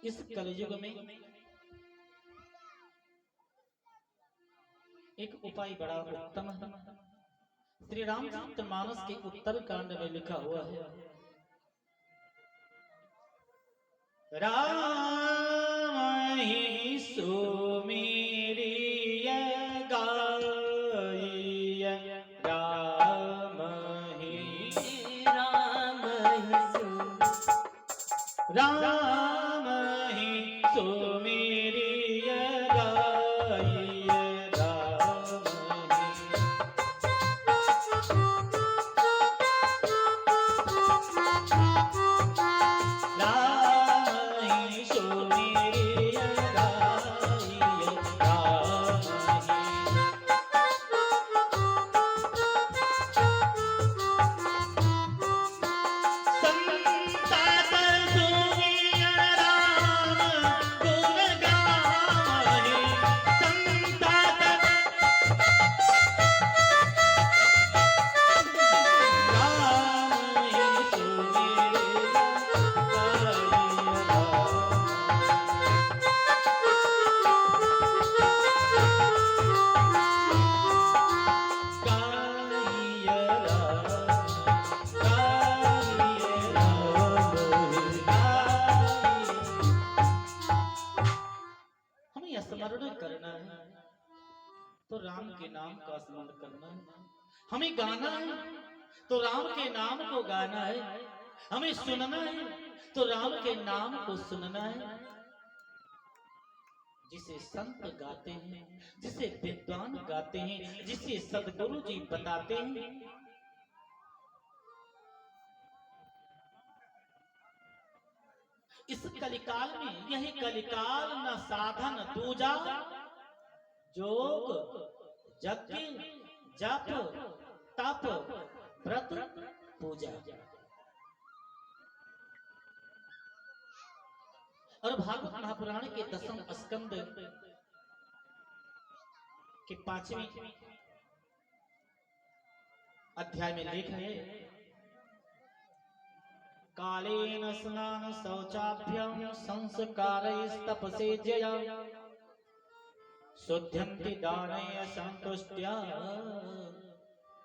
इस कलयुग में एक उपाय बड़ा उत्तम है। श्री रामचरितमानस के उत्तर कांड में लिखा हुआ है, राम ही सुमेरिय गाइय, राम ही सुमेरिय गाइय, स्मरण करना है तो राम के नाम का स्मरण करना है। हमें गाना है तो राम के नाम को गाना है। हमें सुनना है तो राम के नाम को सुनना है। जिसे संत गाते हैं, जिसे विद्वान गाते हैं, जिसे सदगुरु जी बताते हैं, इस कलिकाल में यही कलिकाल न साधन दूजा, जोग यज्ञ जप तप व्रत पूजा। और भागवत महापुराण के 10वें स्कंद के 5वें अध्याय में लेख है, कालेन स्नान शौचाभ्याम संस्कारैस्तपसेज्यया शुद्ध्यन्ति दानैः संतुष्ट्या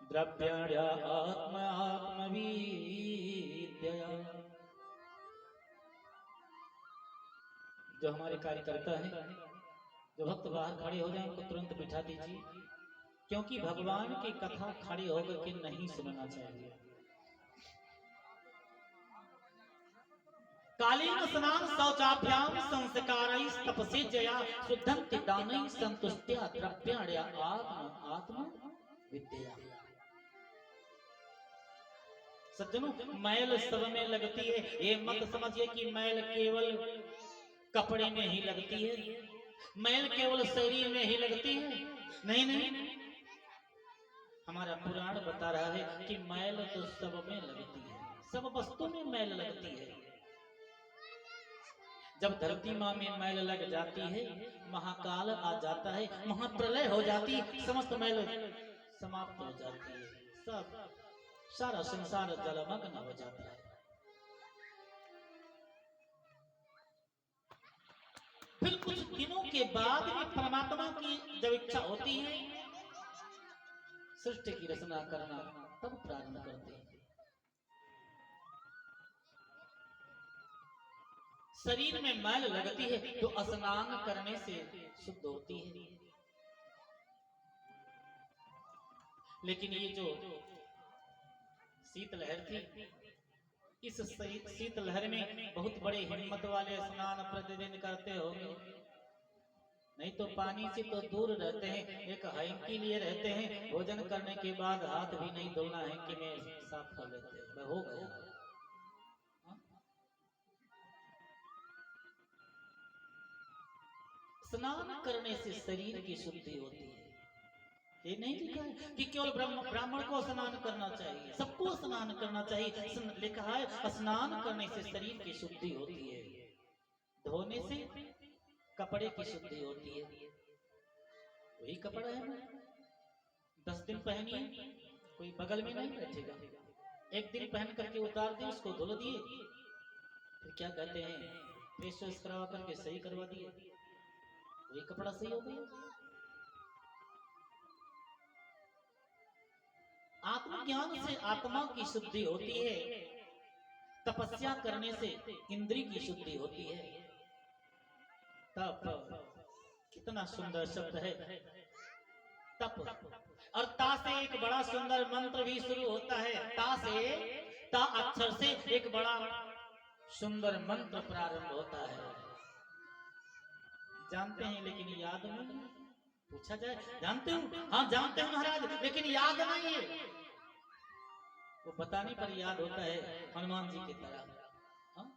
द्रव्याण्या आत्मविद्यया। जो हमारे कार्यकर्ता हैं, जो भक्त बाहर खड़े हो जाएं उनको तुरंत बिठा दीजिए, क्योंकि भगवान की कथा खड़े होकर के नहीं सुनना चाहिए। कालीन स्नान शौचाभ्याम संस्कारैस्तपसेज्यया शुद्धन्ति दानैः संतुष्ट्या द्रव्याण्या आत्मविद्यया। सज्जनों, मैल सब में लगती है। ये मत समझिए कि मैल केवल कपड़े में ही लगती है, मैल केवल शरीर में ही लगती है। नहीं नहीं, हमारा पुराण बता रहा है कि मैल तो सब में लगती है, सब वस्तु में मैल लगती है। जब धरती माँ में मैल लग जाती है, महाकाल आ जाता है, महाप्रलय हो जाती है, समस्त मैल समाप्त हो जाती है, सब सारा संसार जलमग्न हो जाता है। फिर कुछ दिनों के बाद में परमात्मा की जब इच्छा होती है सृष्टि की रचना करना, तब प्रारंभ करते हैं। शरीर में मैल लगती है तो स्नान करने से शुद्ध होती है। लेकिन ये जो शीतलहर थी, इस शीतलहर में बहुत बड़े हिम्मत वाले स्नान प्रतिदिन करते होंगे, नहीं तो पानी से तो दूर रहते हैं, एक हैंकी लिए रहते हैं, भोजन करने के बाद हाथ भी नहीं धोना, हैंकी में साफ कर लेते हैं, हो गया। स्नान करने से शरीर की शुद्धि होती है। ये नहीं लिखा है कि केवल ब्राह्मण को स्नान करना चाहिए, सबको स्नान करना चाहिए। लिखा है स्नान करने से शरीर की शुद्धि होती है, धोने से कपड़े की शुद्धि होती है। वही कपड़ा है ना, 10 दिन पहनिए, कोई बगल में नहीं बैठेगा। एक दिन पहन करके उतार दिए, उसको धुल दिए, फिर क्या कहते हैं, फेस वॉश करवा करके सही करवा दिए, वही कपड़ा सही हो गया। आत्मज्ञान से आत्मा की शुद्धि होती है, तपस्या करने से इंद्रिय की शुद्धि होती है। तप कितना सुंदर शब्द है, तप। और ता से एक बड़ा सुंदर मंत्र भी शुरू होता है। ता से, ता अक्षर से एक बड़ा सुंदर मंत्र प्रारंभ होता है। जानते हैं लेकिन याद नहीं। पूछा जाए जानते हो? हाँ जानते हो महाराज, लेकिन याद नहीं है। वो बताने पर याद होता है, हनुमान जी की तरह। हाँ?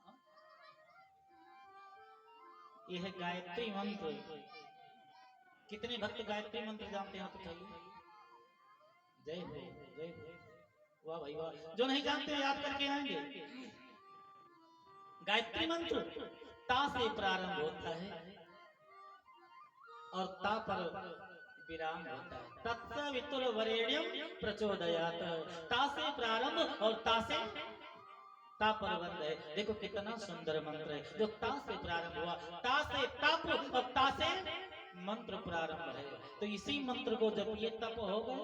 यह है गायत्री मंत्र। कितने भक्त गायत्री मंत्र जानते हैं? बताइए। जय हो, जय हो। वाह भाई वाह। जो नहीं जानते याद करके आएंगे। गायत्री मंत्र ता से प्रारंभ होता है और ता पर विराम होता है। तत्सवितुर्वरेण्यं प्रचोदयात्। ता से प्रारंभ और ता से ता पर बंद है। देखो कितना सुंदर मंत्र है जो ता से प्रारंभ हुआ। ता से तप और ता से मंत्र प्रारंभ है। तो इसी मंत्र को जब ये तप हो गए,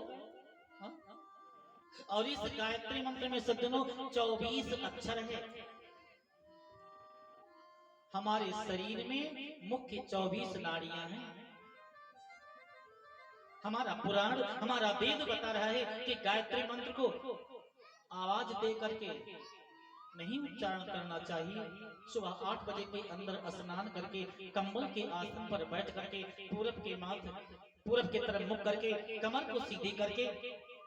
और इस गायत्री मंत्र में सज्जनों 24 अक्षर है। हमारे शरीर में मुख्य 24 नाड़ियां हैं। हमारा पुराण, हमारा वेद बता रहा है कि गायत्री मंत्र को आवाज दे करके नहीं उच्चारण करना चाहिए। सुबह 8 बजे के अंदर स्नान करके कंबल के आसन पर बैठ करके पूरब के तरफ मुख करके कमर को सीधी करके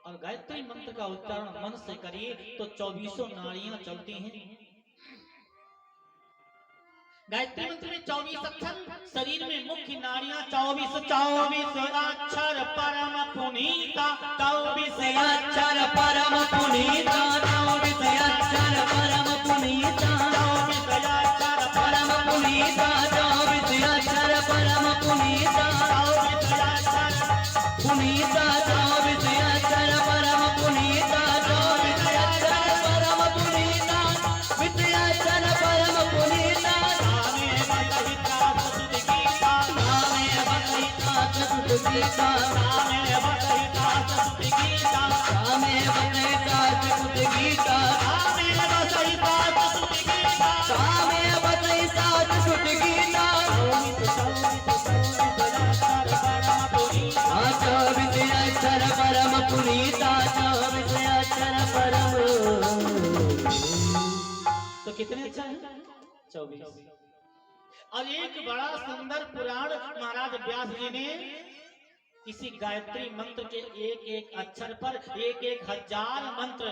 और गायत्री मंत्र का उच्चारण मन से करिए तो 24 नाड़ियां चलती हैं। गायत्री मंत्र में 24 अक्षर, शरीर में मुख्य नाड़ियां 24 अक्षर परम पुनीता। 24 अक्षर परम पुनीता। 24 अक्षर परम पुनीता। 24 अक्षर परम पुनीता। 24 अक्षर परम पुनीता। 24 अक्षर पुनीता। 24 अक्षर परम पुनीता। 24 अक्षर परम पुनीता। 24 अक्षर परम पुनीता। गीता रामे बतैता सत गीता। रामे बतैता सत गीता। रामे बतैता सत गीता। रामे बतैता सत गीता। 24 अक्षर परम पुनीता। 24 अक्षर परम। तो कितने अक्षर हैं? 24। और एक बड़ा सुंदर पुराण महाराज व्यास जी ने इसी गायत्री मंत्र के एक एक अक्षर पर एक एक हजार मंत्र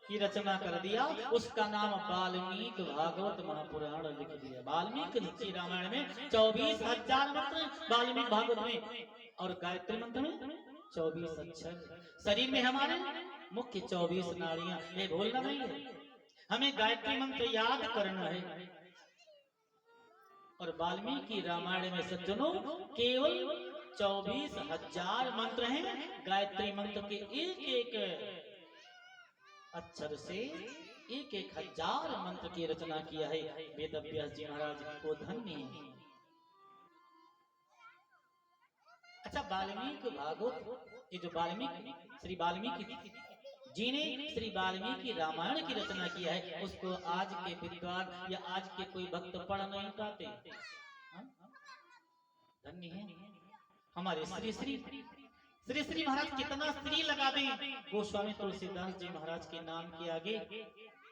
की रचना कर दिया। उसका नाम वाल्मीकि भागवत महापुराण लिख दिया। वाल्मीकि रामायण में 24,000 मंत्र, वाल्मीकि भागवत में, और गायत्री मंत्र में 24 अक्षर। शरीर में हमारे मुख्य 24 नाड़ियां, ये भूलना नहीं है। हमें गायत्री मंत्र याद करना है। और वाल्मीकि रामायण में सज्जनों केवल 24,000 मंत्र हैं। गायत्री मंत्र के एक एक अक्षर से एक एक हजार मंत्र की रचना किया है वेद व्यास जी महाराज को धन्य है। अच्छा, वाल्मीकि भागवत, ये जो वाल्मीकि श्री वाल्मीकि जी ने श्री वाल्मीकि रामायण की रचना किया है, उसको आज के विद्वान या आज के कोई भक्त पढ़ नहीं पाते। धन्य है हमारे श्री श्री श्री श्री महाराज। कितना श्री लगा दें गोस्वामी तुलसीदास जी महाराज के नाम के आगे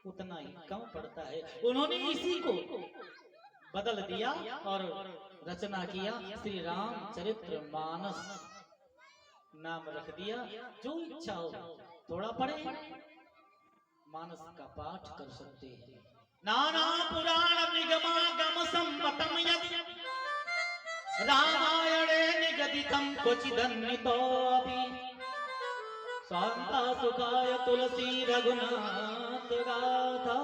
उतना ही कम पड़ता है। उन्होंने इसी को बदल दिया और रचना किया, श्री रामचरित्र मानस नाम रख दिया। जो इच्छा हो थोड़ा पढ़े, मानस का पाठ कर सकते हैं। नाना पुराण निगमागम सम्मतम यदि रामायणे निगदितं क्वचिदन्वितोऽपि शान्ता सुखाय तुलसी रघुनाथ गाथा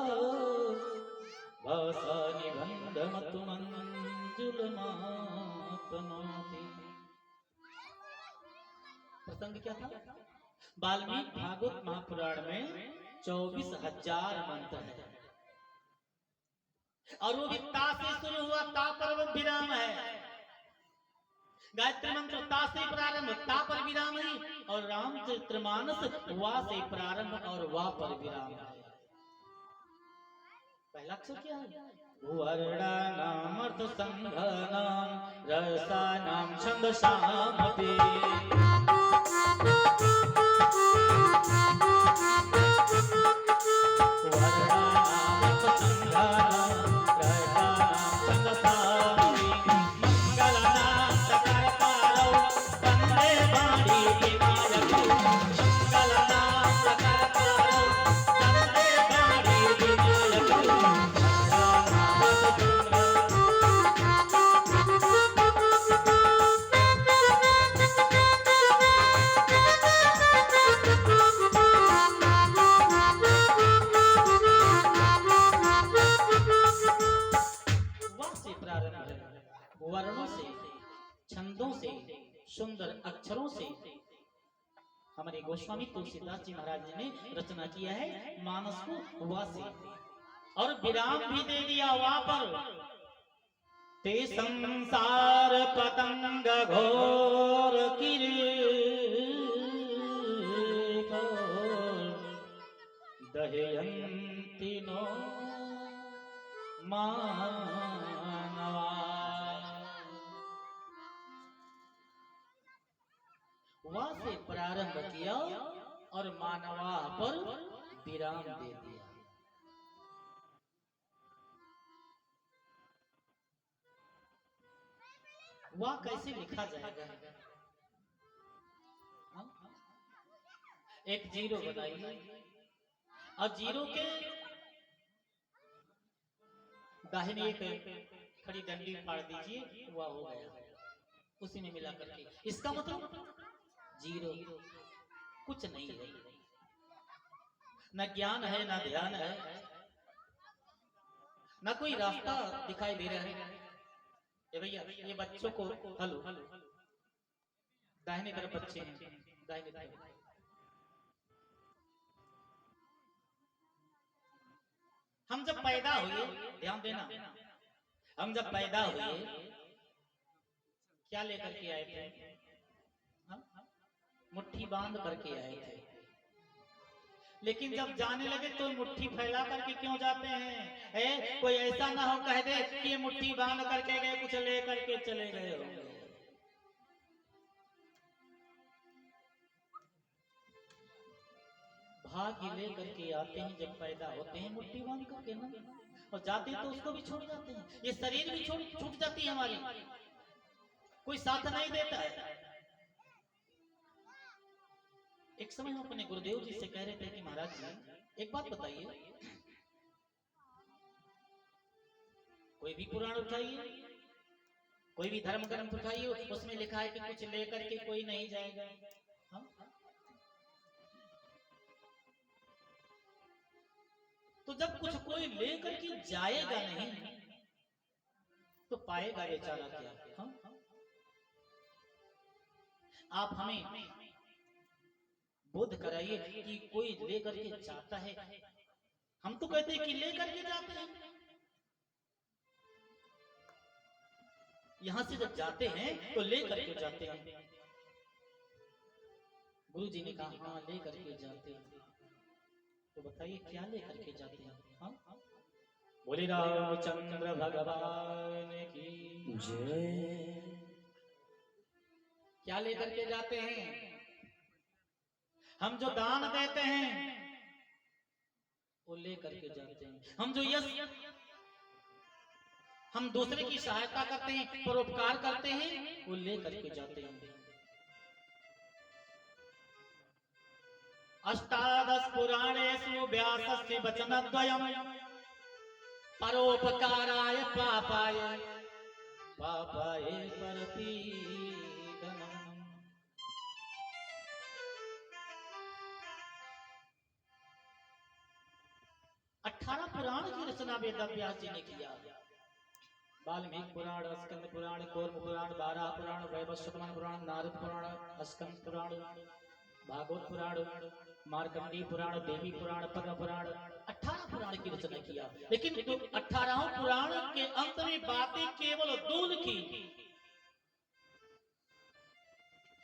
भाषा निबन्धमतु मंजुलमातनोति। प्रसंग क्या था? वाल्मीकि भागवत महापुराण में 24,000 मंत्र है। और वो भी ता से शुरू हुआ, ता पर वो विराम है। गायत्री मंत्र ता से प्रारंभ, ता पर विराम है, और रामचरितमानस वा से प्रारंभ और वा पर विराम है। पहला अक्षर क्या है? वर्णानाम अर्थ संघनाम रसानाम छंदसामपि। वर्णों से, छंदों से, सुंदर अक्षरों से हमारे गोस्वामी तुलसीदास जी महाराज ने रचना किया है मानस को वा से, और विराम भी दे दिया वा पर। ते संसार पतंग घोर दहयंती नो मानवा। वा से प्रारंभ किया और मानवा पर विराम दे दिया। वाह कैसे लिखा जाएगा? एक जीरो बताइए, और जीरो के दाहिने एक खड़ी डंडी फाड़ दीजिए, वाह हो गया, उसी में मिला करके। इसका मतलब जीरो, कुछ नहीं है, न ज्ञान है, न ध्यान है, न कोई रास्ता दिखाई दे रहा है। ये भैया ये बच्चों को, हेलो दाहिने तरफ बच्चे हैं, दाहिने तरफ। हम जब पैदा हुए, ध्यान देना, हम जब पैदा हुए क्या लेकर के आए थे? मुट्ठी बांध करके आए थे। लेकिन जब जाने लगे तो मुट्ठी फैला करके क्यों जाते हैं? कोई ऐसा ना हो कह दे कि ये मुट्ठी बांध करके गए, कुछ ले करके चले गए होंगे। भाग्य ले करके आते हैं, जब पैदा होते हैं मुट्ठी बांध करके ना, और जाते हैं तो उसको भी छोड़ जाते हैं। ये शरीर भी छूट जाती है हमारी, कोई साथ नहीं देता है। एक समय हम अपने गुरुदेव जी से कह रहे थे कि महाराज जी एक बात बताइए, कोई भी पुराण उठाइए, कोई भी धर्म ग्रंथ उठाइए, उसमें लिखा है कि कुछ लेकर के कोई नहीं जाएगा। हाँ? तो जब कुछ कोई लेकर के जाएगा नहीं तो पाएगा बेचारा क्या? हाँ? आप हमें बोध कराइए कि कोई लेकर के जाता है। हम तो कहते हैं कि लेकर के जाते हैं। यहां से जब जाते हैं तो लेकर के जाते हैं। गुरु जी ने कहा हाँ लेकर के जाते हैं। तो बताइए क्या लेकर के जाते हैं? हाँ? बोले रामचंद्र भगवान की जय। क्या लेकर के जाते हैं? हम जो दान देते हैं वो लेकर के जाते हैं। हम जो यश, हम दूसरे की सहायता करते हैं, परोपकार करते हैं, वो लेकर के जाते हैं। अष्टादश पुराणेषु व्यासस्य वचनद्वयम् परोपकाराय पापाय पापाय परपीडनम्। 18 पुराण की रचना वेद व्यास जी ने किया। वाल्मीकि पुराण, स्कंद पुराण, कूर्म पुराण, बारह पुराण, वैवस्वत पुराण, नारद पुराण, स्कंद पुराण, भागवत पुराण, मार्कंडेय पुराण, देवी पुराण, पद्म पुराण, 18 पुराण की रचना किया। लेकिन 18 पुराण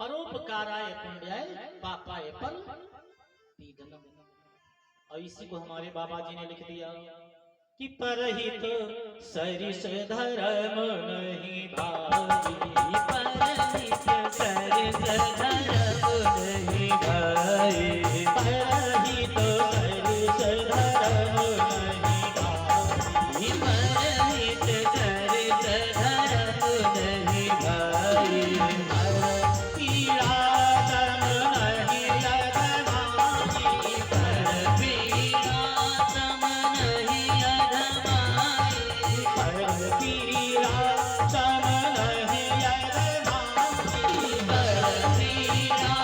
परोपकाराय पुण्याय पापाय पर पीडनम। और इसी को हमारे बाबा जी ने लिख दिया कि परहित सरिस धर्म नहीं भाई, परहित सरिस धर्म नहीं भाई, परहित सरिस धर्म नहीं भाई, परहित सरिस धर्म नहीं भाई, पीड़ा तम नहीं अधमाई, पर पीड़ा तम नहीं अधमाई, पर पीड़ा तम नहीं अधमाई, पर पीड़ा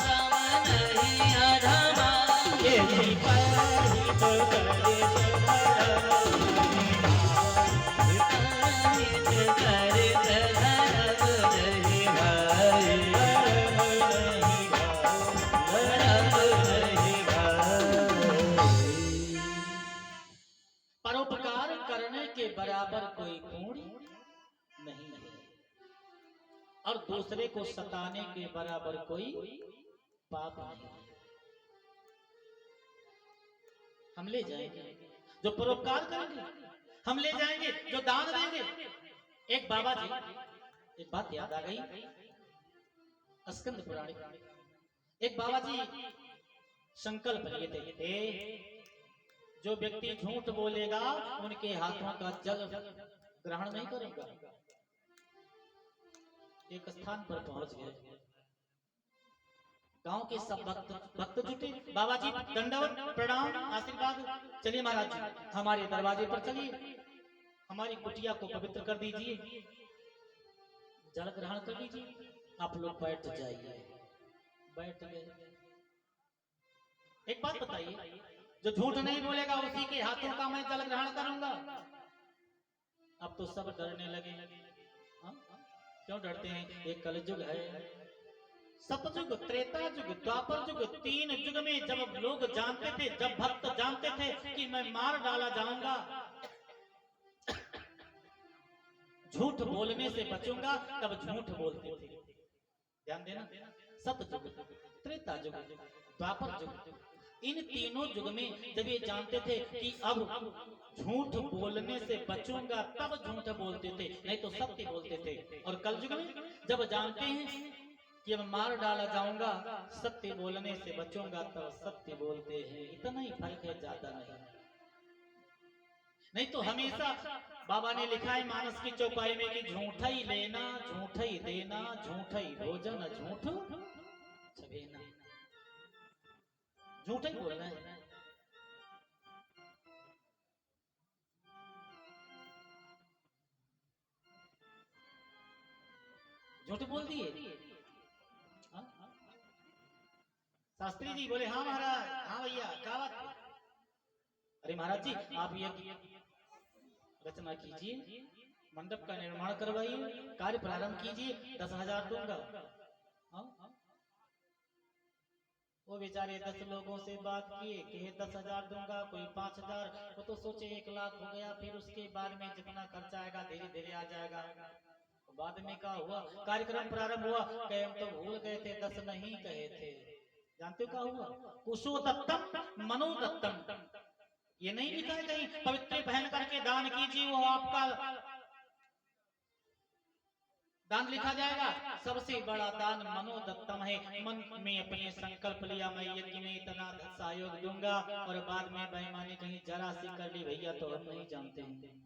तम नहीं अधमाई, यदि परहित सरिस धर्म नहीं भाई, परहित सरिस धर्म नहीं भाई, धर्म नहीं भाई। परोपकार करने के बराबर कोई पुण्य नहीं है, और दूसरे को सताने के बराबर कोई पाप नहीं है। हम ले जाएंगे जो परोपकार करेंगे, हम ले जाएंगे जो दान देंगे। एक बाबा जी, एक बात याद आ गई, स्कंद पुराण, एक बाबा जी संकल्प लिए थे, जो व्यक्ति झूठ बोलेगा उनके हाथों का जल ग्रहण नहीं करूंगा। एक स्थान पर पहुंच गए, गांव के सब भक्त जुटे, बाबा जी दंडवत प्रणाम आशीर्वाद, चलिए महाराज जी हमारे दरवाजे पर चलिए, हमारी कुटिया को पवित्र कर दीजिए, जल ग्रहण कर लीजिए, आप लोग बैठ जाइए। बैठ गए। एक बात बताइए, जो झूठ नहीं बोलेगा उसी के हाथों का मैं जल ग्रहण करूंगा। अब तो सब डरने लगे। हाँ? क्यों डरते हैं? एक कलयुग है, सतयुग, त्रेता युग, द्वापर युग, 3 युग में जब लोग जानते थे, जब भक्त जानते थे कि मैं मार डाला जाऊंगा, झूठ बोलने से बचूंगा, तब झूठ बोलते थे। ध्यान देना, सतयुग, त्रेता युग, द्वापर युग, इन तीनों युग में जब ये जानते थे कि अब झूठ बोलने से बचूंगा, तब झूठ बोलते थे, नहीं तो सत्य बोलते थे। और कल युग में जब जानते हैं कि अब मार डाला जाऊंगा, सत्य बोलने से बचूंगा, तब सत्य बोलते हैं। इतना ही फर्क है, ज्यादा नहीं। नहीं तो हमेशा बाबा ने लिखा है मानस की चौपाई में कि झूठा ही लेना, झूठा ही देना, झूठा ही भोजन, झूठ छबेना, झूठा ही बोलना है। झूठ बोल दिए। शास्त्री जी बोले हाँ महाराज, हाँ भैया क्या बात है? अरे महाराज जी आप ये रचना कीजिए, मंडप का निर्माण करवाइए, कार्य प्रारंभ कीजिए, 10,000 दूंगा। वो बेचारे 10 लोगों से बात किए कि 10,000 दूंगा, कोई 5,000, वो तो सोचे 1 लाख हो गया, फिर उसके बाद में जितना खर्चा आएगा धीरे धीरे आ जाएगा। बाद में क्या हुआ, कार्यक्रम प्रारंभ हुआ, कहे हम तो भूल गए थे, 10 नहीं कहे थे। जानते हो क्या हुआ? कुशो दत्तम मनो दत्तम, ये नहीं लिखा है कहीं पवित्र पहन करके दान कीजिए वो आपका दान लिखा जाएगा। सबसे बड़ा दान मनोदत्तम है। मन में अपने संकल्प लिया मैं यज्ञ में इतना सहयोग दूंगा, और बाद में बेईमानी कहीं जरा सी कर ली भैया तो हम नहीं जानते हैं।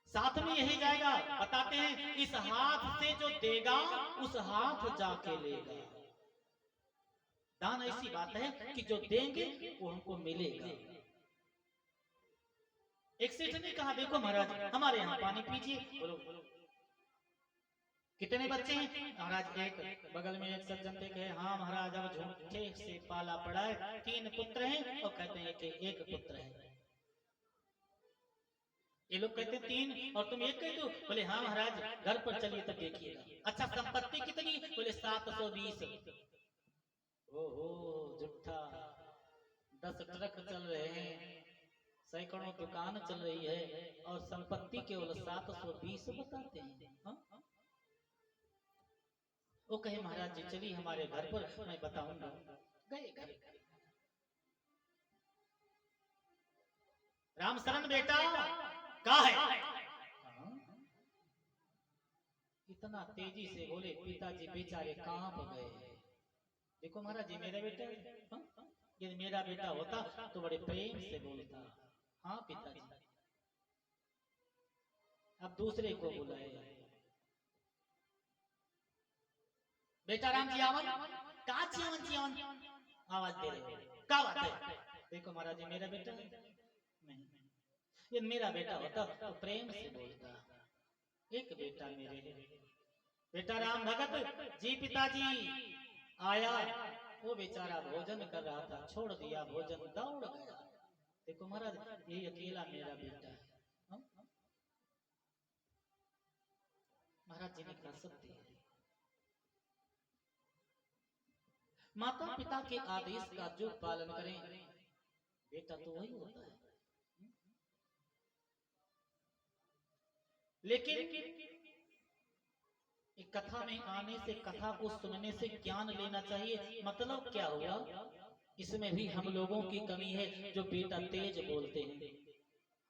साथ में यही जाएगा, बताते हैं इस हाथ से जो देगा उस हाथ जाके लेगा। दान ऐसी बात है कि जो देंगे वो हमको मिलेगा। एक सेठ ने कहा देखो महाराज हमारे यहाँ पानी पीजिए। बोलो कितने बच्चे हैं? महाराज एक। बगल में एक सज्जन थे, कहे हाँ महाराज अब झूठे से पाला पड़ा है, 3 पुत्र हैं, और कहते हैं कि 1 पुत्र है। ये लोग कहते 3 और तुम 1 कहते हो। बोले हाँ महाराज घर पर चलिए तो देखिएगा। अच्छा संपत्ति कितनी? बोले 720। ओहो झूठा, 10 ट्रक चल रहे हैं, सैकड़ों दुकान चल रही है और संपत्ति केवल 720 बताते हैं। हाँ? वो कहे महाराज जी चलिए हमारे घर पर, मैं बताऊंगा। गए घर। राम शरण बेटा कहा है? इतना तेजी से बोले पिताजी बेचारे कहां पर गए? देखो महाराज जी मेरा बेटा, यदि मेरा बेटा होता तो बड़े प्रेम से बोलता हाँ पिताजी। अब दूसरे को बुलाए, बेटा राम जी आवन का चियावन आवाज दे रहे, क्या बात है? देखो महाराज जी मेरा बेटा नहीं, ये मेरा बेटा होता तो प्रेम से बोलता। एक बेटा मेरे है, बेटा राम भगत जी पिताजी आया। वो बेचारा भोजन कर रहा था, छोड़ दिया भोजन, दौड़ गया। देखो महाराज ये अकेला मेरा बेटा है। महाराज जी ने कहा सत्य है, माता पिता के आदेश का जो पालन करें बेटा तो वही होता है। लेकिन एक कथा में आने से, कथा को सुनने से ज्ञान लेना चाहिए। मतलब क्या हुआ, इसमें भी हम लोगों की कमी है जो बेटा तेज बोलते हैं।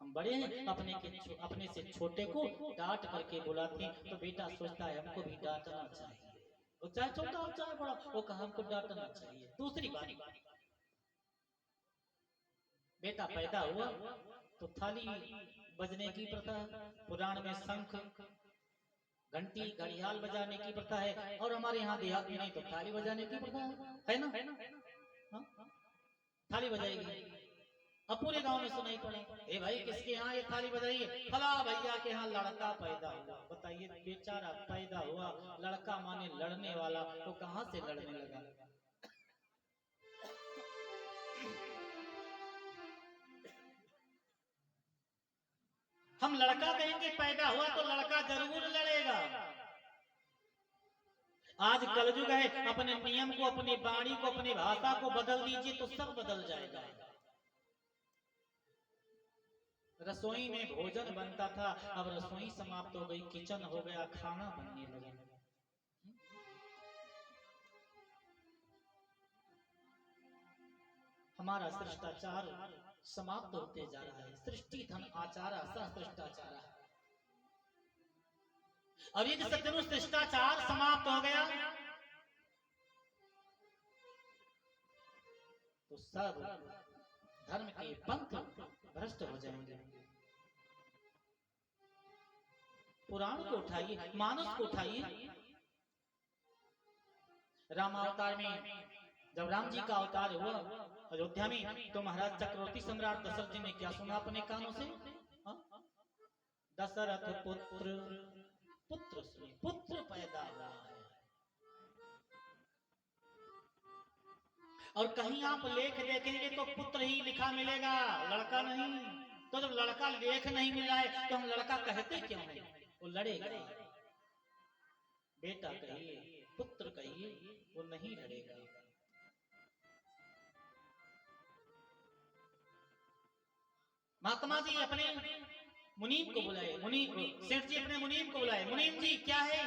हम बड़े हैं, अपने से छोटे को डांट करके बुलाते हैं तो बेटा सोचता है हमको भी डांटना चाहिए, वो चाहे छोटा हो चाहे बड़ा, वो कहा हमको डांटना चाहिए। दूसरी बात, बेटा पैदा हुआ तो थाली बजने की प्रथा, पुराण में शंख घंटी घड़ियाल बजाने की प्रथा है, और हमारे यहाँ देहात में नहीं तो थाली बजाने की प्रथा है ना? हाँ? थाली बजाएगी। अब पूरे गांव में सुनाई पड़ा, ए भाई किसके यहाँ ये थाली बजाइए? फला भैया के यहाँ लड़का पैदा हुआ। बताइए बेचारा पैदा हुआ, लड़का माने लड़ने वाला, तो कहाँ से लड़ने लगा? हम लड़का कहेंगे पैदा हुआ तो लड़का जरूर लड़ेगा। आज कलयुग है, अपने नियम को, अपनी वाणी को, अपनी भाषा को बदल दीजिए तो सब बदल जाएगा। रसोई में भोजन बनता था, अब रसोई समाप्त हो गई, किचन हो गया, खाना बनने लगा। हमारा शिष्टाचार समाप्त होते जा रहा है। सृष्टि धन आचारा सहस्त्राचारा। अब यदि सज्जनों शिष्टाचार समाप्त हो गया तो सब धर्म के पंथ भ्रष्ट हो जाएंगे। पुराण को उठाइए, मानस को उठाइए। रामावतार में जब राम जी का अवतार हुआ अयोध्या में, तो महाराज चक्रवर्ती सम्राट दशरथ जी ने क्या सुना अपने कानों से? दशरथ पुत्र पुत्र से पुत्र पैदा हुआ है। और कहीं आप लेख देखेंगे तो पुत्र ही लिखा मिलेगा, लड़का नहीं। तो जब लड़का लेख नहीं मिला है तो हम लड़का कहते क्यों हैं? वो लड़ेगा। बेटा कहिए, पुत्र कहिए, वो नहीं लड़ेगा। महात्मा जी अपने मुनीम को बुलाए, मुनीम सेठ जी अपने मुनीम को बुलाए, मुनीम जी क्या है?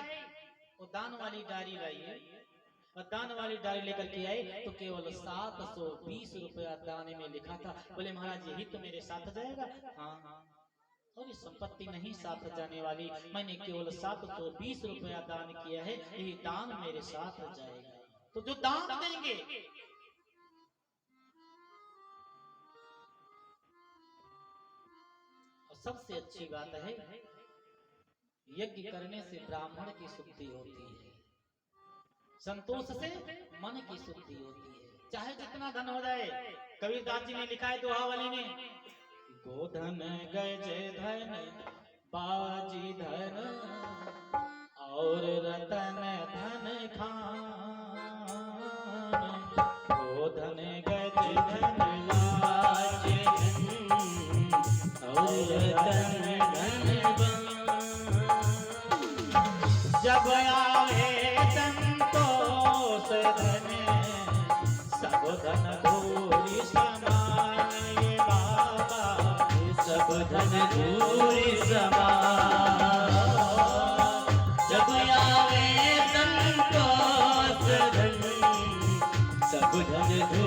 वो दान वाली डायरी लाइए। और दान वाली डायरी लेकर के आए तो केवल 720 रुपया दान में लिखा था। बोले महाराज यही तो मेरे साथ जाएगा? हाँ, और ये संपत्ति नहीं साथ जाने वाली, मैंने केवल 720 रुपया दान किया है, यही दान मेरे साथ जाएगा। तो जो दान देंगे सबसे अच्छी बात है, यज्ञ करने से ब्राह्मण की शुद्धि होती है, संतोष से मन की शुद्धि होती है, चाहे जितना धन हो जाए। कबीरदास जी ने लिखा है दोहावली में, गोधन गज धन बाजी धन और रतन धन खान। गोधन गज धन बाजी और रतन जब आवे संतोष धन सब धन धूरी समान। ये बाबा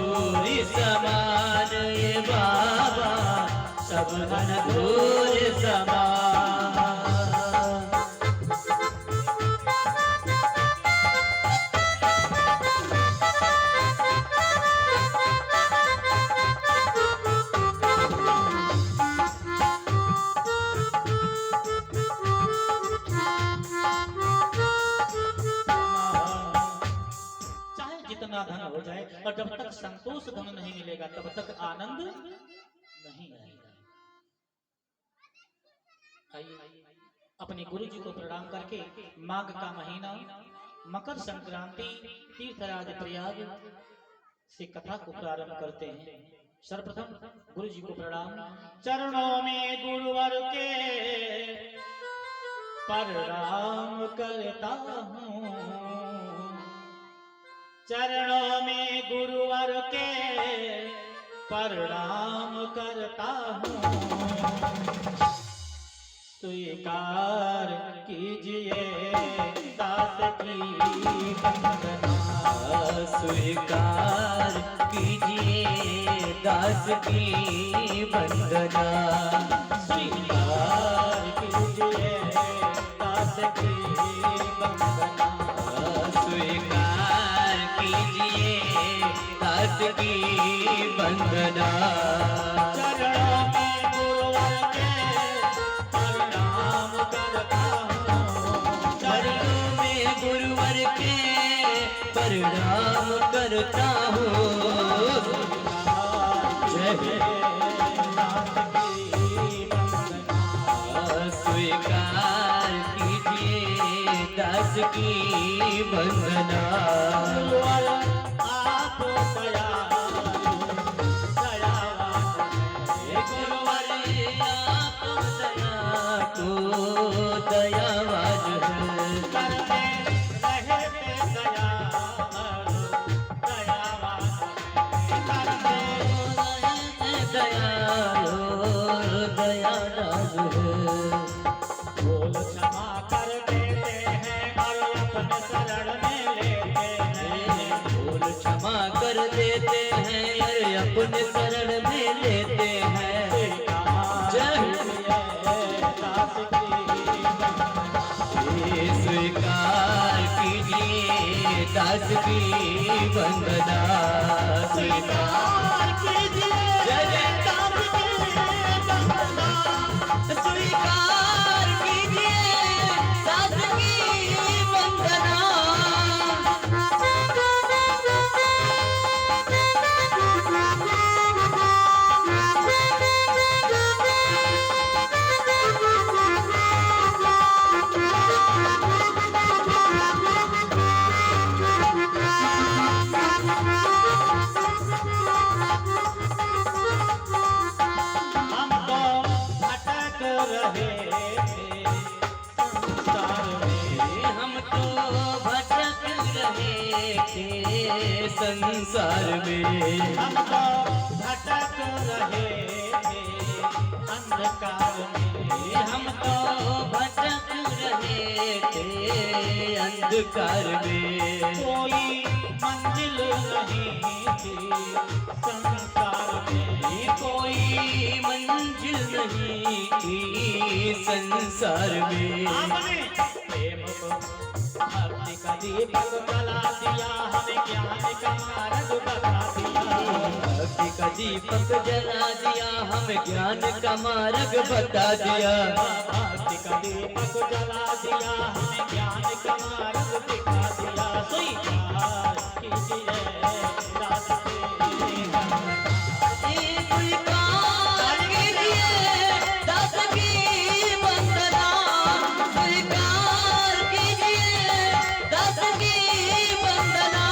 धूल समान ये बाबा, सब धन धूल समान। जितना धन हो जाए और जब तक संतोष धन नहीं मिलेगा तब तक आनंद नहीं आएगा। आइए अपने गुरु जी को प्रणाम करके माघ का महीना मकर संक्रांति तीर्थराज प्रयाग से कथा को प्रारंभ करते हैं। सर्वप्रथम गुरु जी को प्रणाम। चरणों में गुरुवर के प्रणाम करता हूँ, चरणों में गुरुवर के प्रणाम करता हूँ। स्वीकार कीजिए दास की वंदना, स्वीकार कीजिए दास की वंदना, स्वीकार कीजिए दास की वंदना, स्वीकार कीजिए दास की वंदना। चरणों में गुरुवर के प्रणाम करता हूँ, चरणों में गुरुवर के प्रणाम करता हूँ। जय स्वीकार कीजिए दास की वंदना। आप गुरुवर आप दया को दयावान है, करते रहे दया दयावान करते दयालो दयाराज है। भूल क्षमा कर देते हैं और अपने शरण में लेते हैं, भूल क्षमा कर देते हैं और अपने शरण में लेते हैं। स्वीकार कीजिए दास की वंदना, स्वीकार कीजिए दास की वंदना, स्वीकार कीजिए दास की वंदना। हम तो भटक रहे थे संसार में, हम तो भटक रहे थे संसार में, हम तो भटक रहे थे अंधकार में, हम तो भटक रहे थे अंधकार में। कोई मंजिल नहीं थी संसार में, कोई मंजिल नहीं थी संसार में। आपने प्रेम को भक्ति का दीपक जला दिया, हमें ज्ञान का मार्ग बता दिया, भक्ति का दीपक जला दिया, हमें ज्ञान का मार्ग बता दिया। भक्ति का दीपक जला दिया, हमें ज्ञान का मार्ग दिखा दिया। स्वीकार कीजिए दास की वंदना, स्वीकार कीजिए दास की वंदना, स्वीकार कीजिए दास की वंदना।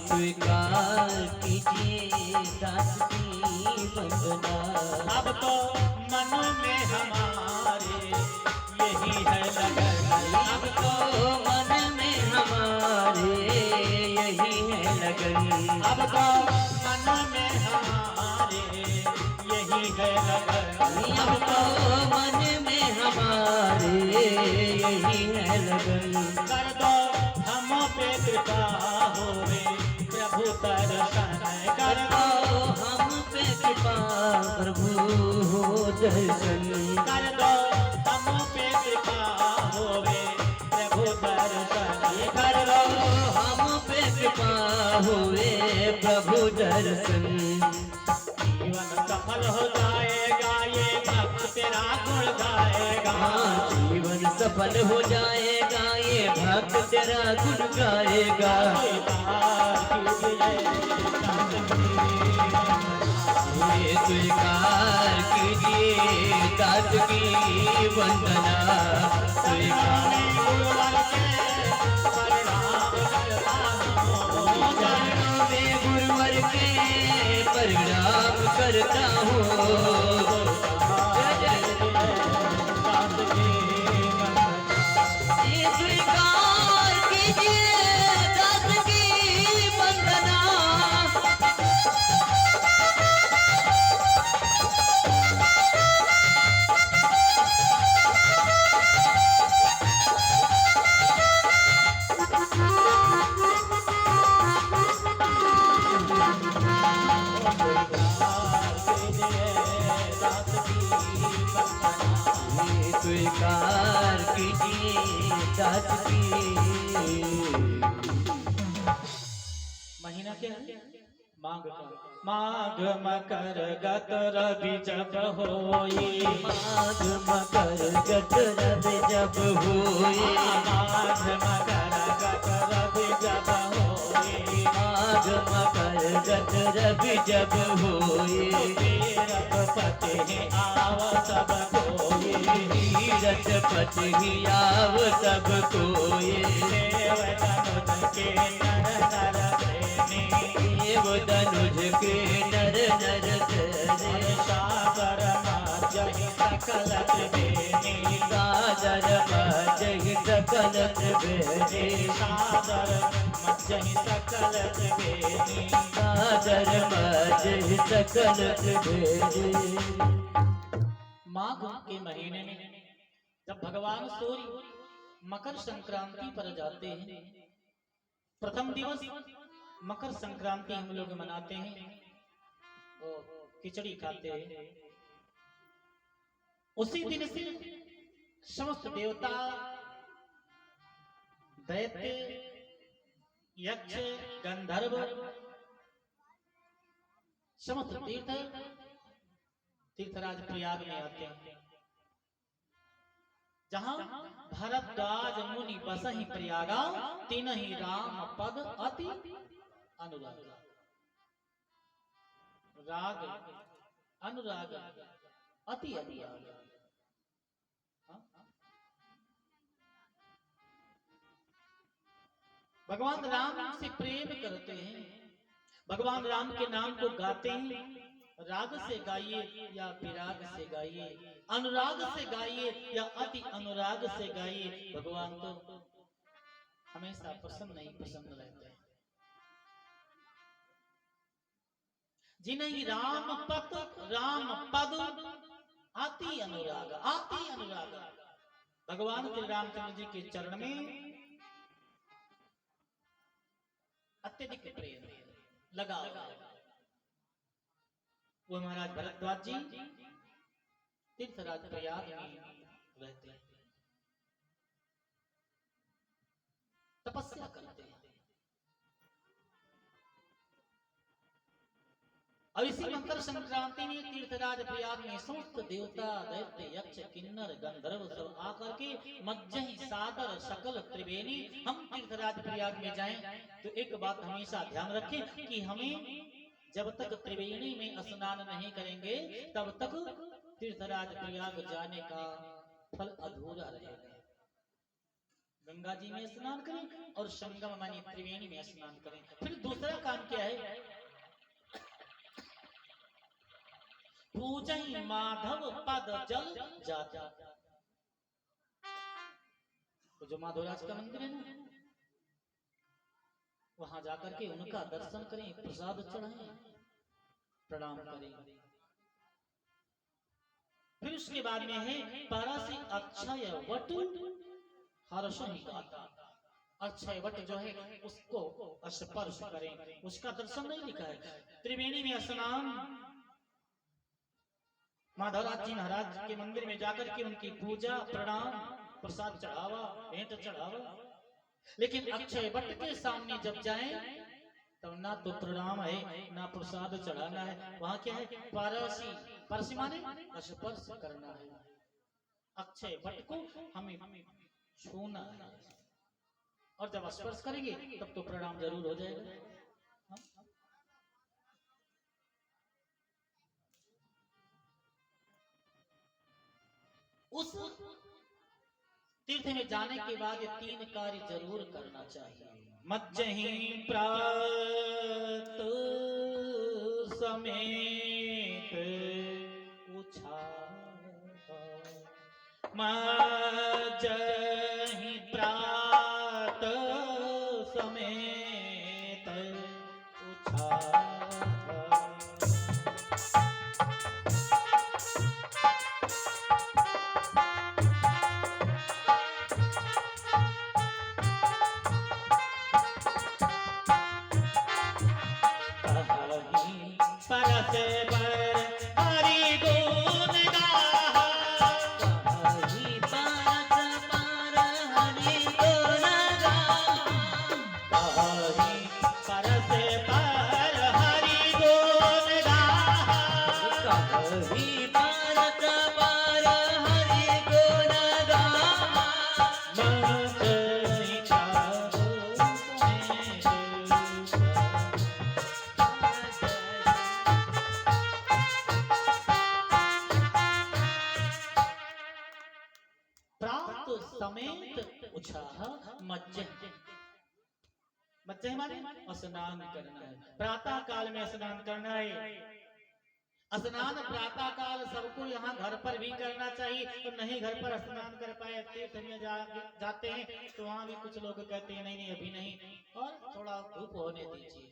स्वीकार कीजिए दास की वंदना। अब तो मन में हमारे यही है लगन, अब तो मन में हमारे यही है लगन। अब तो मन में हमारे यही है लगन, अब तो मन में हमारे यही है लगन। कर दो हम पे कृपा होवे प्रभु दर्शन, कर दो हम पे कृपा प्रभु हो दर्शन। कर दो हम पे कृपा होवे प्रभु दर्शन, कर दो हम पे कृपा हुए प्रभु दर्शन। जीवन सफल हो जाएगा ये भक्त तेरा गुण गाएगा, जीवन सफल हो जाएगा ये भक्त तेरा गुण गाएगा। ये स्वीकार कीजिए दास की वंदना। चरणों में गुरुवर के परिणाम करता हूँ। ये स्वीकार कीजिए दास की वंदना। स्वीकार कीजिए दास की। महीना क्या है? माघ का। माघ मकर गत रवि जब होई, माघ मकर गत रवि जब होए। माघ मकर गत रवि जब होई, माघ मकर गत रवि जब होए। तीरथ पति आव सब कोई, तीरथ पति आव सब कोई। देव तनुज के नर नर प्रेमी, देव तनुज के नर नर प्रेमी। सागर माजहि सकल त्रिवेणी, सादर मजहि सकल त्रिवेणी। सादर मज्जहि सकल त्रिवेणी। सादर मजहि सकल त्रिवेणी। माघ के महीने में जब भगवान सूर्य मकर संक्रांति पर जाते हैं, प्रथम दिवस मकर संक्रांति हम लोग मनाते हैं और खिचड़ी खाते हैं। उसी दिन से समस्त देवता, दैत्य, यक्ष, गंधर्व, समस्त तीर्थराज प्रयाग में आते हैं, जहां भरद्वाज मुनि बसहि प्रयागा, तिनहि राम पद अति अनुराग। राग अनुराग अति अनुराग। भगवान राम से प्रेम करते हैं, भगवान राम के नाम को गाते हैं। राग से गाइए या विराग से गाइए, अनुराग से गाइए या अति अनुराग से गाइए, भगवान तो हमेशा प्रसन्न ही प्रसन्न रहते हैं। जिन्हीं राम पद अति अनुराग, अति अनुराग। भगवान श्री रामचंद्र जी के चरण में अत्यधिक प्रेम लगा। वो महाराज भरद्वाज जी तीर्थराज प्रयाग में रहते हैं, तपस्या करते हैं। और इसी मकर संक्रांति में तीर्थराज प्रयाग में समस्त देवता, दैत्य, यक्ष, किन्नर, गंधर्व सब आकर के मज्जहि सादर सकल त्रिवेणी। हम तीर्थराज प्रयाग में जाएं तो एक बात हमेशा ध्यान रखें कि हमें जब तक त्रिवेणी में स्नान नहीं करेंगे तब तक तीर्थराज प्रयाग जाने का फल अधूरा रहेगा। गंगा जी में स्नान करें और संगम मानी त्रिवेणी में स्नान करें। फिर दूसरा काम क्या है पूजई माधव पद जल जाता। तो जो माधवराज का मंदिर है ना, वहां जाकर के उनका दर्शन करें, प्रसाद चढ़ाएं, प्रणाम करें। फिर उसके बाद में है परसि अक्षय वट हर्ष ही गाता। अक्षय वट जो है उसको स्पर्श करें, उसका दर्शन नहीं लिखा है। त्रिवेणी में स्नान, माधवराज जी महाराज के मंदिर में जाकर के उनकी पूजा, प्रणाम, प्रसाद चढ़ावा, भेंट चढ़ावा। लेकिन अक्षय वट के सामने जब जाएं तो ना तो प्रणाम है ना प्रसाद चढ़ाना है। वहां क्या है? परसी, परसी माने स्पर्श करना है। अक्षय वट को हमें छूना है, और जब स्पर्श करेंगे तब तो प्रणाम जरूर हो जाएगा। उस तीर्थ में जाने के बाद ये 3 कार्य जरूर करना चाहिए। मज्जहि प्रात समेत उछाला, मज्जहि प्रात समेत उछाला। समेत उछाह मज्जह, मज्जह माने स्नान करना है। प्रातः काल में स्नान करना है। स्नान प्रातः काल सबको यहाँ घर पर भी करना चाहिए, तो नहीं घर पर स्नान कर पाए तीर्थ में जाते हैं तो वहाँ भी कुछ लोग कहते हैं नहीं नहीं अभी नहीं, और थोड़ा धूप होने दीजिए।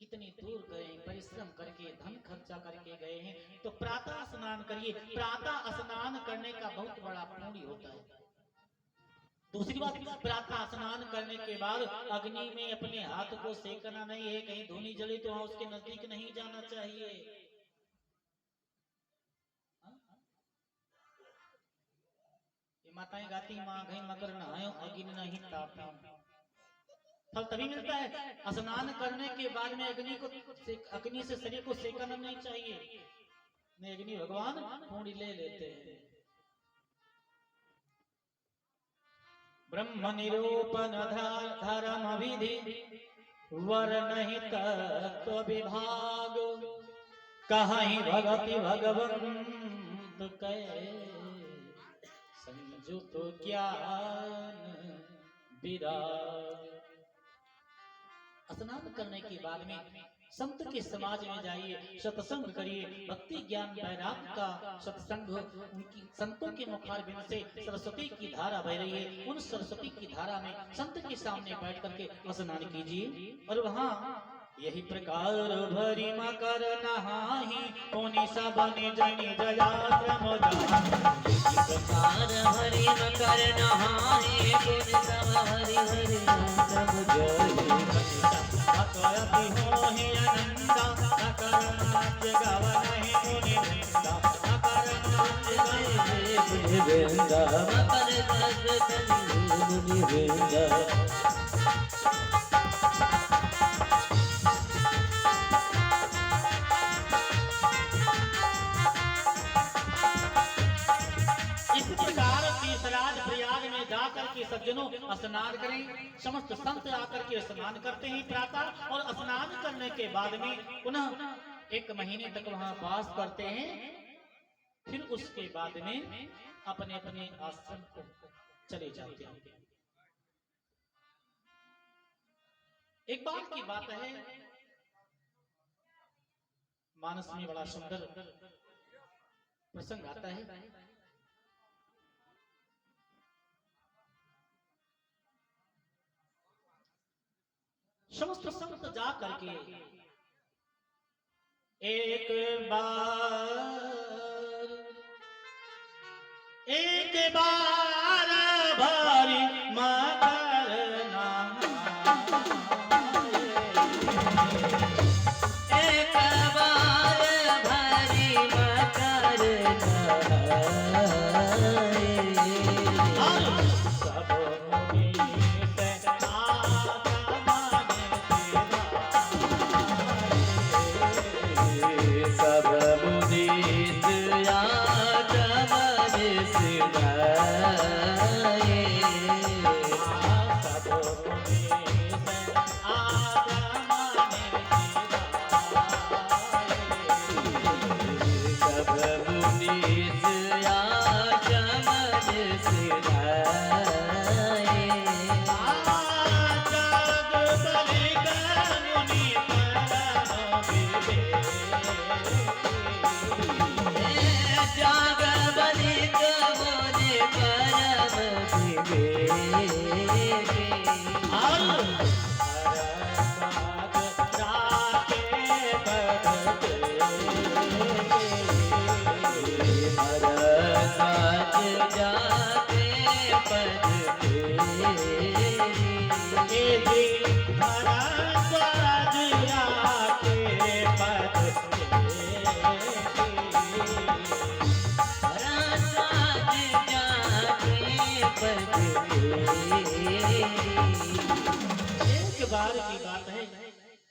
इतनी दूर गए, परिश्रम करके, धन खर्चा करके गए हैं, तो प्रातः स्नान करिए। प्रातः स्नान करने का बहुत बड़ा पुण्य होता है। दूसरी बात, प्रातः स्नान करने के बाद अग्नि में अपने हाथ को सेकना नहीं है। कहीं धूनी जली तो वहां उसके नजदीक नहीं जाना चाहिए। ये माताएं गाती, माँ गई मकर नहायो अग्नि नहीं तापी। फल तभी मिलता है। स्नान करने के बाद में अग्नि से शरीर को सेकना नहीं चाहिए। अग्नि भगवान पूरी ले लेते हैं। ब्रह्म निरूपण धर्म विधि वर्णहित तत्व विभाग, कहीं भगति भगवंत कै संयुत ज्ञान विराग। स्नान करने के बाद में संत के समाज में जाइए, सत्संग करिए। भक्ति ज्ञान वैराग्य का सत्संग, उनकी संतों के मुखारबिंद से सरस्वती की धारा बह रही है। उन सरस्वती की धारा में संत के सामने बैठ करके स्नान कीजिए। और वहाँ यही प्रकार भरी मकर नहाही पुनि सबने जनि जयात्रम प्रकार हरि मकर नहाए पुनि सब हरि हरि सब जय। अकयति होहि आनंदा अकर नाच गावहि मुनि वृंदा, अकर नाच मुनि वृंदा, मकर नाच मुनि वृंदा। सज्जनों स्नान करें। समस्त संत आकर के स्नान करते हैं प्रातः, और स्नान करने के बाद में पुनः 1 महीने तक वहां वास करते हैं। फिर उसके बाद में अपने अपने आश्रम को चले जाते हैं। एक बात की बात है, मानस में बड़ा सुंदर प्रसंग आता है। समस्त संत जा करके एक बार भारी मकर एक बार भारी मकर सब मुनि से सब मुनीस आगमन सिधाए सब मुनीस आगमन सिधाए जाग बलिक मोने परम विवेके हर साज जाते पद तेरी एक बार की बात है,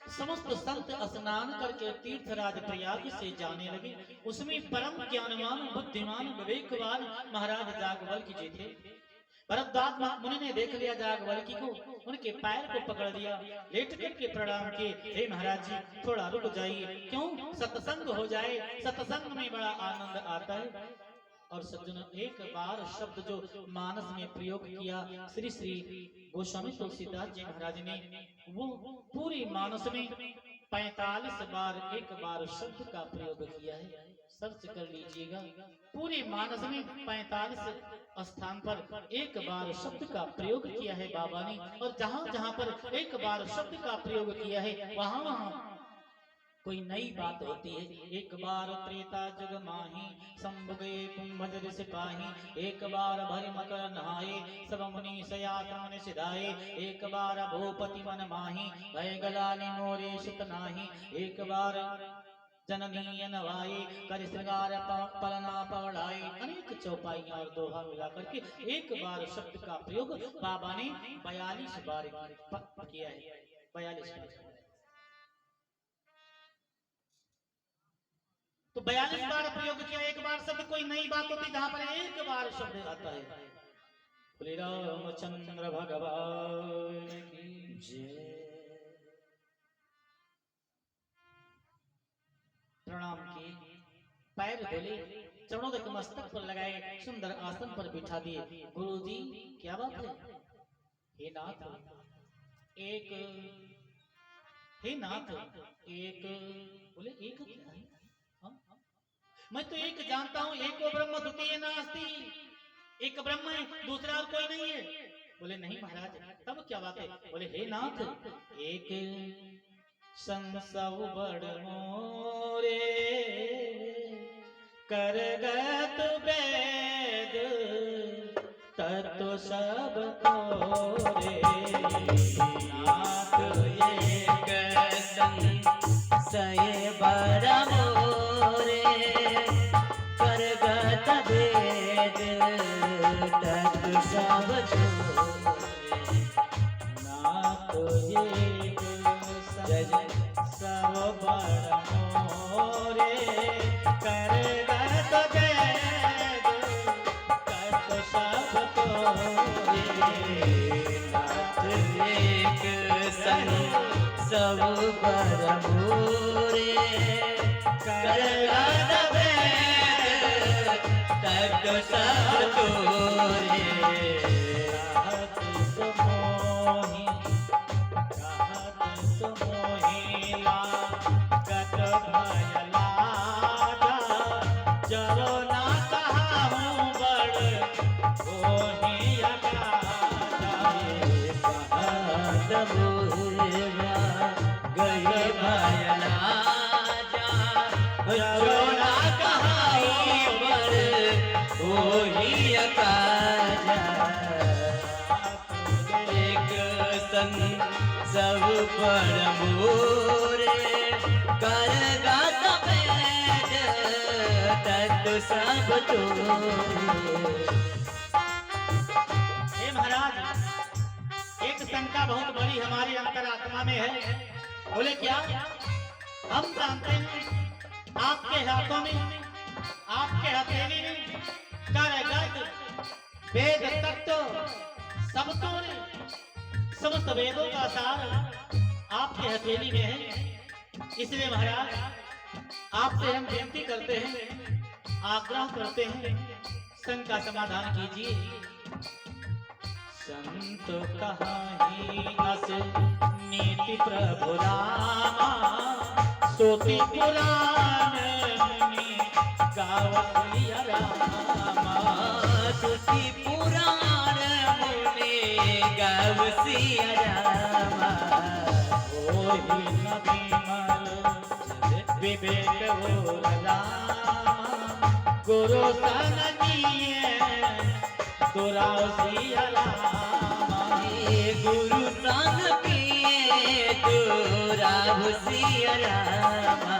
समस्त संत स्नान करके तीर्थराज प्रयाग से जाने लगे। उसमें परम ज्ञानवान बुद्धिमान विवेकवान महाराज जागवल्क्य जी थे। भरद्वाज मुनि ने देख लिया जागवल्क्य को, उनके पैर को पकड़ लिया, लेट करके प्रणाम किए। हे महाराज जी थोड़ा रुक जाइए, क्यों? सत्संग हो जाए, सत्संग में बड़ा आनंद आता है। और सज्जनों, एक बार शब्द जो मानस में प्रयोग किया श्री श्री गोस्वामी तुलसीदास जी महाराज ने, वो पूरी मानस में 45 बार एक बार शब्द का प्रयोग किया है। सर्च कर लीजिएगा, पूरे मानस में 45 स्थान पर एक बार शब्द का प्रयोग किया है बाबा ने। और जहां जहां पर एक बार शब्द का प्रयोग किया है, वहां वहां कोई नई बात होती है। एक बार त्रेता जग माही, शंभु गए कुंभजर सिपाही। एक बार भरि मकर नहाए, सब मुनि सयासन सिधाए। एक बार भूपति मन माही, भय गलानी मोरे सुत नाही। एक बार जननी नवाए, कर श्रृंगार पलना पवड़ाए। अनेक चौपाइयां और दोहा मिला करके एक बार शब्द का प्रयोग बाबा ने 42 बार किया है। 42 बार। तो 42 बार प्रयोग किया। एक बार शब्द कोई नई बात होती, जहां पर एक बार शब्द आता है। बोले रामचंद्र भगवान की जय। प्रणाम किए, पैर धोले, चरणों तक मस्तक पर लगाए, सुंदर आसन पर बिठा दिए। गुरुजी क्या बात है? हे नाथ एक, हे नाथ एक। बोले एक क्या है? मैं तो एक जानता हूं, एको ब्रह्म द्वितीय नास्ति। एक ब्रह्म है, दूसरा और कोई नहीं है। बोले नहीं महाराज, तब क्या बात है? बोले हे नाथ एक संसव बड़ मोरे, करगत वेद तत्व सब तोरे। नाथ एक संशय बड़ मोरे, करगत वेद तत्व सब तोरे। नाथ एक सब बड़ मोरे, करगत वेद तत्व सब तोरे। नाथ एक सब बड़ मोरे, करगत वेद तत्व सब तोरे। कहत सुमोहिला, कत भयला पायला जा चोला कहाई बर होई अकाजा एक संग सब पर मोरे कर गात बैठ तत् सब तोरे हे महाराज, एक शंका बहुत बड़ी हमारे अंतरात्मा में है। बोले क्या? हम जानते हैं आपके हाथों में, आपके हथेली में करगत वेद तत्व सब तोड़े, समस्त वेदों का सार आपके हथेली में है। इसलिए महाराज आपसे हम विनती करते हैं, आग्रह करते हैं, शंका समाधान कीजिए। संत कहाही अस नीति प्रभु रामा, सोती पुराण मुनि गावसिया रामा, तुति पुराण मुनि गावसिया रामा, ओहि न विमल विवेक और रामा, गुरु सन दिए दुरासिया रामा, गुरु संग पिए दुरासिया रामा।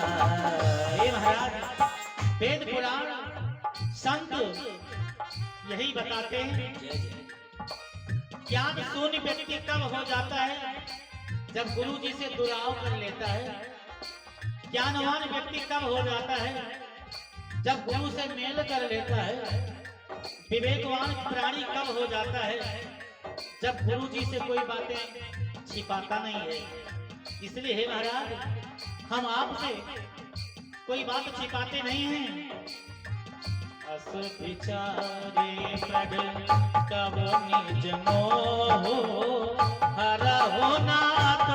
हे महाराज, वेद पुराण संत यही बताते हैं ज्ञान शून्य व्यक्ति कब हो जाता है? जब गुरु जी से दुराव कर लेता है। ज्ञानवान व्यक्ति कब हो जाता है? जब गुरु से मेल कर लेता है। विवेकवान प्राणी कब हो जाता है? जब गुरु जी से कोई बातें छिपाता नहीं है। इसलिए हे महाराज, हम आपसे कोई बात छिपाते नहीं हैं। अस विचारे प्रगट तब निज मोह, हरहु नाथ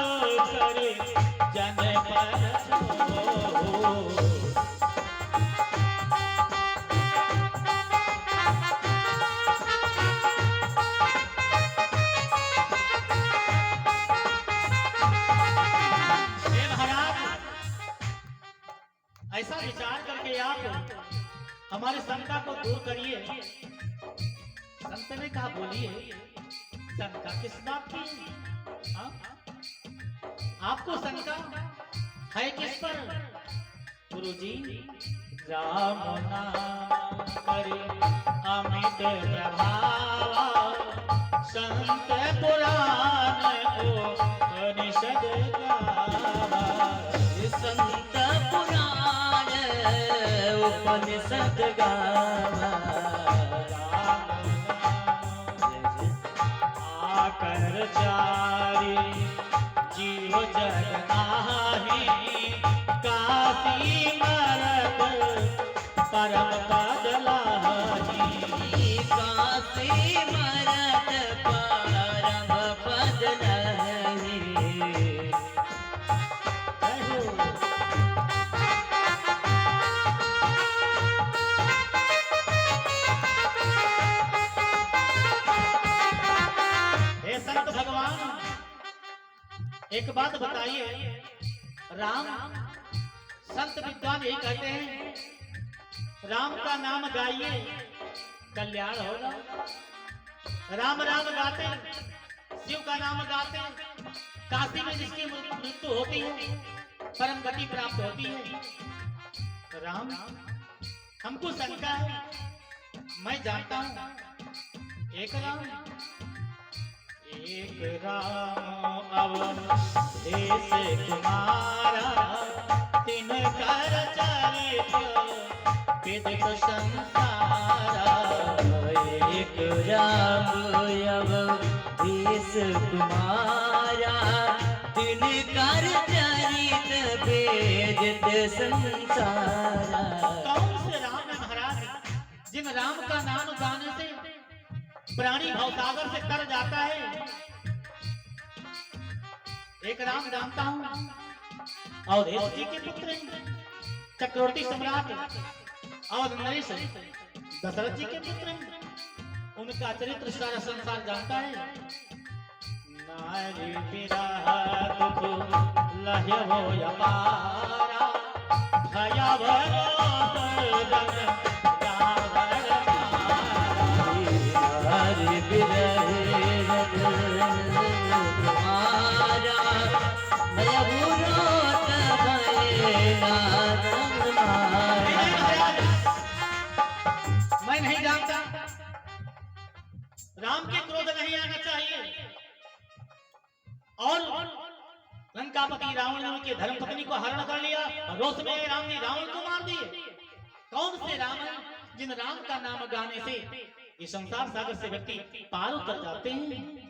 करे जन पर छोह। ऐसा विचार करके आप हमारे शंका को दूर करिए। संत ने कहा बोलिए, शंका किस बात की? हाँ? आपको शंका है किस पर? गुरुजी, राम नाम करे अमित प्रभाव, संत पुराण उपनिषद गावा, संत पुराण उपनिषद गावा, आकर चारी जीव जग आहे, काशी मरत परम पद लाही, काशी मरत परम पद लाही। संत भगवान, एक बात बताइए, राम संत विद्वान यही कहते हैं, राम का नाम गाइए कल्याण होगा। राम राम गाते, शिव का नाम गाते, काशी में जिसकी मृत्यु होती है, परम गति प्राप्त होती है। राम, हमको शंका है, मैं जानता हूं एक राम, एक राम अवधेश कुमारा, तीन कर चरित्र विदित संसारा। एक राम अवधेश कुमारा, तीन कर चरित्र विदित संसारा। कौन से राम है महाराज, जिन राम का नाम गाने से प्राणी भवसागर से तर जाता है? एक राम जानता हूं, अवधेश जी के पुत्र हैं, चक्रवर्ती सम्राट अवध नरेश दशरथ जी के पुत्र हैं। उनका चरित्र सारा संसार जानता है। नारी बिरह दुख लहे हो अपारा भयावह सर्जन गावर हरि बिरहे तुम्हारा मैं बुरोत भये नाथ हमारा। मैं नहीं जानता राम के क्रोध नहीं आना चाहिए और लंकापति रावण ने उनके धर्मपत्नी को हरण कर लिया और रोष में राम ने रावण को मार दिए। कौन से राम हैं जिन राम का नाम गाने से ये संसार सागर से व्यक्ति पार उतर जाते हैं।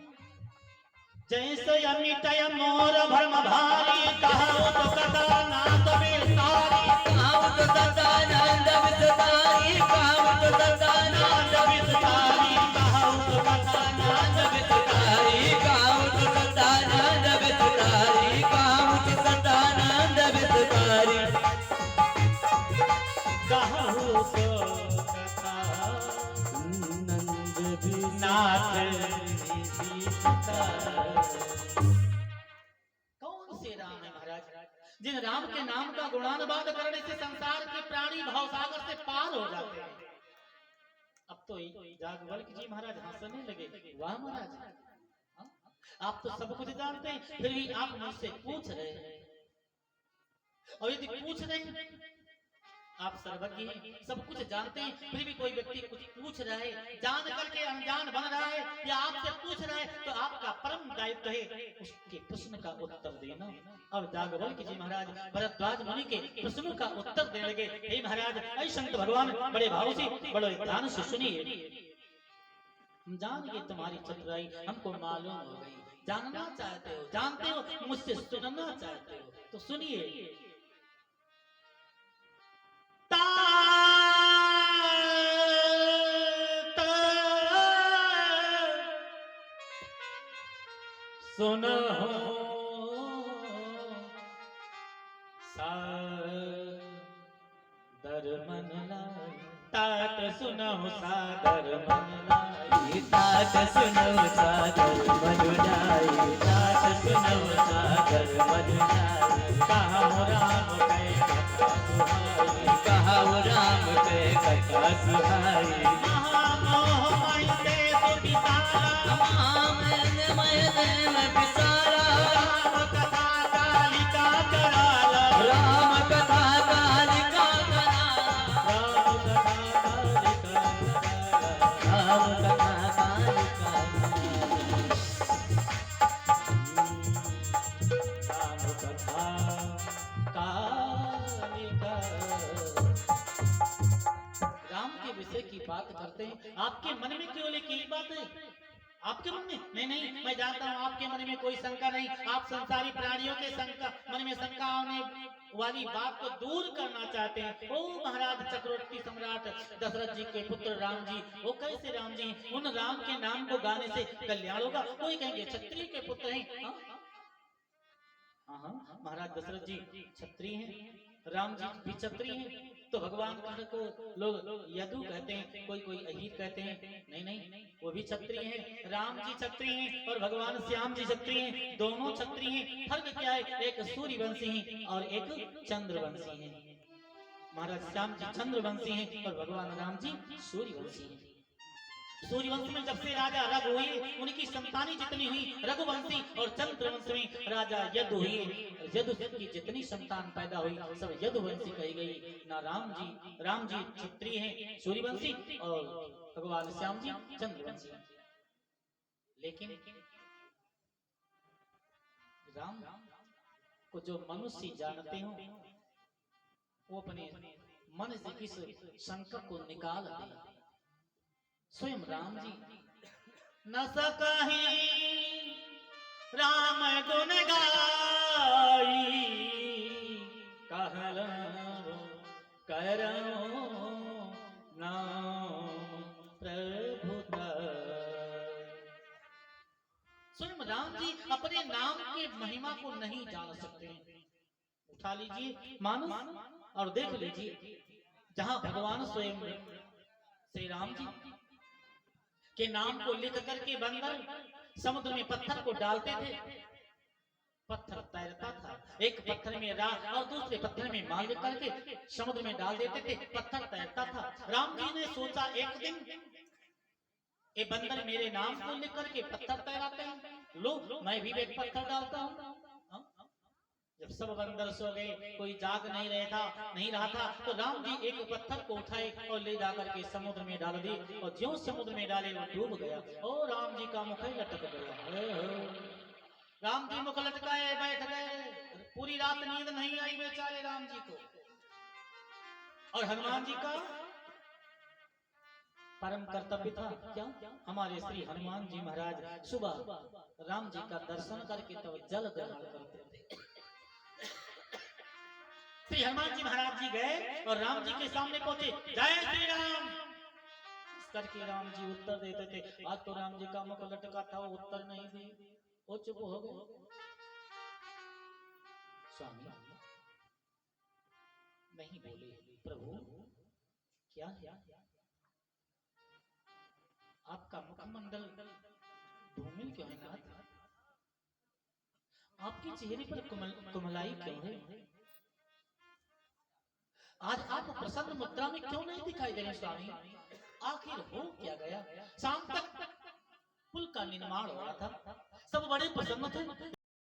जैसे अमितय मोर भरम भारी कहा तो कथा नाथ विस्तारी काम तो सदा नंद विस्तारी काम तो सदा नंद विस्तारी कहा तो कथा नंद विस्तारी काम तो सदा नंद विस्तारी काम तो सदा नंद विस्तारी कहा तो कथा नंद नाथ कौन से राम है महाराज जिन राम के नाम का गुणानुवाद करने से संसार के प्राणी भवसागर से पार हो जाते हैं। अब तो जागवल्क जी महाराज हंसने लगे। वाह महाराज, हाँ? आप तो सब कुछ जानते हैं फिर भी आप मुझसे पूछ रहे हैं और यदि पूछ रहे हैं आप सर्वज्ञ हैं, सब कुछ जानते हैं फिर भी कोई व्यक्ति कुछ पूछ रहा है जान करके अनजान बन रहा है या आपसे पूछ रहा है तो आपका परम दायित्व है उसके प्रश्न का उत्तर देना। अब जागवल्क जी महाराज भरद्वाज मुनि के प्रश्नों का उत्तर देने लगे। हे महाराज, ऐ संत भगवान बड़े भाव से बड़े ध्यान से सुनिए। हम जान गए तुम्हारी चतुराई हमको मालूम हो गई। जानना चाहते हो, जानते हो, मुझसे सुनना चाहते हो तो सुनिए। सुनो सादर मन लाई तात सुनो सादर मन लाई तात सुनो सागर मधुराई तात सुनो सागर मधुराई कहा राम कहा राम के कथा सुहाई महामोह मई से सुबिसारा मैंने बिसारा राम कथा कालिका कराला राम कथा कालिका कराला राम कथा कालिका राम कथा कालिका राम के विषय की बात करते हैं। आपके मन में केवल एक ही बात है, आपके मन में नहीं, मैं जानता हूँ आपके मन में कोई शंका नहीं। आप संसारी प्राणियों के शंका मन में शंका आने वाली बात को दूर करना चाहते हैं। ओ महाराज चक्रवर्ती सम्राट दशरथ जी के पुत्र राम जी, वो कैसे राम जी? उन राम के नाम को गाने से कल्याण होगा। कोई कहेंगे क्षत्रिय के पुत्र हैं। हाँ, महाराज दशरथ जी क्षत्रिय हैं, राम जी भी क्षत्रिय हैं। तो भगवान कृष्ण को लोग यदु कहते हैं, कोई अहीर कहते हैं। नहीं, वो भी क्षत्रिय हैं। राम जी क्षत्रिय हैं और भगवान श्याम जी क्षत्रिय हैं। दोनों क्षत्रिय हैं। फर्क क्या है? एक सूर्यवंशी हैं और एक चंद्रवंशी हैं। महाराज श्याम जी चंद्रवंशी हैं और भगवान राम जी सूर्यवंशी हैं। सूर्यवंश में जब से राजा रघु हुए, उनकी संतानी जितनी हुई रघुवंशी, और चंद्रवंश में राजा यदु हुए, यदु की जितनी संतान पैदा हुई सब यदुवंशी कही गई। ना राम जी क्षत्रिय हैं सूर्यवंशी और भगवान श्याम जी चंद्रवंशी। लेकिन राम को जो मनुष्य जानते हो वो अपने मन से इस शंका को निकाल दे। स्वयं राम जी न सकहि राम गुण गाई कहलो करो नाम प्रभुता। स्वयं राम जी अपने नाम के महिमा को नहीं जान सकते हैं। उठा लीजिए मानस और देख लीजिए, जहां भगवान स्वयं श्री राम जी के नाम को लिख करके बंदर समुद्र में पत्थर को डालते थे, पत्थर तैरता था। एक पत्थर में राख और दूसरे पत्थर में माल करके समुद्र में डाल देते थे, पत्थर तैरता था। राम जी ने सोचा एक दिन ये बंदर मेरे नाम को लेकर के पत्थर तैराते हैं, लो मैं भी एक पत्थर डालता हूँ। जब सब बंदर सो गए, कोई जाग नहीं रहा था, तो राम जी एक पत्थर को उठाए और ले जाकर के समुद्र में डाल दिए, और ज्यों समुद्र में डाले वो डूब गया और राम जी का मुख ही लटक गया। राम जी मुख लटकाए बैठ गए, पूरी रात नींद नहीं आई बेचारे राम जी को। और हनुमान जी का परम कर्तव्य था क्या, हमारे श्री हनुमान जी महाराज सुबह राम जी का दर्शन करके तब जल ग्रहण करते थे। श्री हनुमान जी महाराज जी गए और राम जी के सामने पहुंचे, जय श्री राम करके राम जी उत्तर देते थे। आज तो राम जी का मुख लटका था, वो उत्तर नहीं दिए, वो चुप हो गए। स्वामी नहीं बोले, प्रभु क्या है, आपका मुखमंडल धूमिल क्यों है नाथ, आपके चेहरे पर कुमलाई क्यों है, आज आप प्रसन्न मुद्रा में क्यों नहीं दिखाई दे रहे स्वामी, आखिर हो क्या गया। शाम तक पुल का निर्माण हो रहा था, सब बड़े प्रसन्न थे,